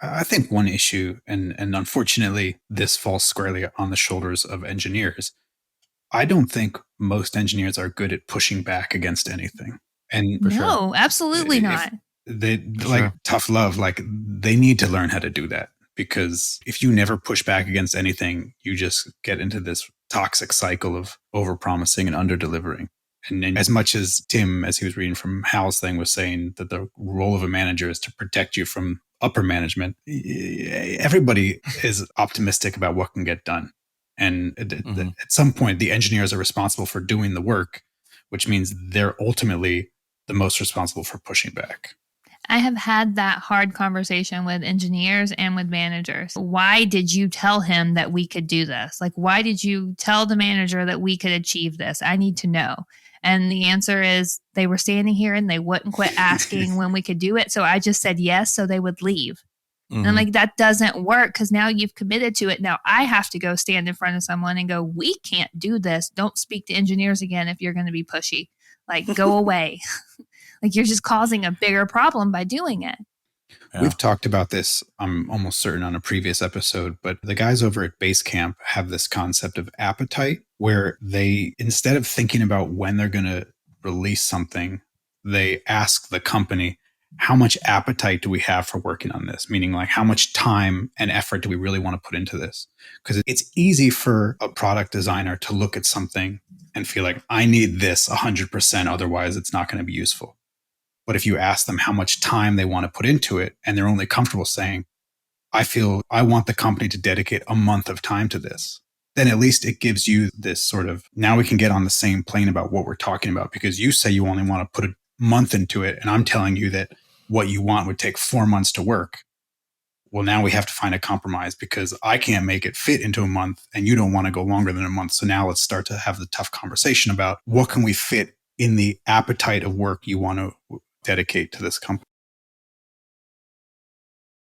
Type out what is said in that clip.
I think one issue, and unfortunately, this falls squarely on the shoulders of engineers. I don't think most engineers are good at pushing back against anything. And For sure. No, absolutely if not. they For like sure. tough love, like they need to learn how to do that, because if you never push back against anything, you just get into this toxic cycle of overpromising and underdelivering. And as much as Tim, as he was reading from Hal's thing, was saying that the role of a manager is to protect you from upper management, everybody is optimistic about what can get done. And Hmm. at some point, the engineers are responsible for doing the work, which means they're ultimately the most responsible for pushing back. I have had that hard conversation with engineers and with managers. Why did you tell him that we could do this? Like, why did you tell the manager that we could achieve this? I need to know. And the answer is they were standing here and they wouldn't quit asking when we could do it. So I just said yes, so they would leave. And I'm Hmm. like, that doesn't work because now you've committed to it. Now I have to go stand in front of someone and go, we can't do this. Don't speak to engineers again if you're going to be pushy. Like, go away. Like, you're just causing a bigger problem by doing it. Yeah. We've talked about this, I'm almost certain, on a previous episode, but the guys over at Basecamp have this concept of appetite where they, instead of thinking about when they're going to release something, they ask the company, how much appetite do we have for working on this? Meaning, like, how much time and effort do we really want to put into this? Because it's easy for a product designer to look at something and feel like, I need this 100%, otherwise it's not going to be useful. But if you ask them how much time they want to put into it, and they're only comfortable saying, I feel I want the company to dedicate a month of time to this, then at least it gives you this sort of, now we can get on the same plane about what we're talking about, because you say you only want to put a month into it. And I'm telling you that what you want would take 4 months to work. Well, now we have to find a compromise because I can't make it fit into a month and you don't want to go longer than a month. So now let's start to have the tough conversation about what can we fit in the appetite of work you want to dedicate to this company.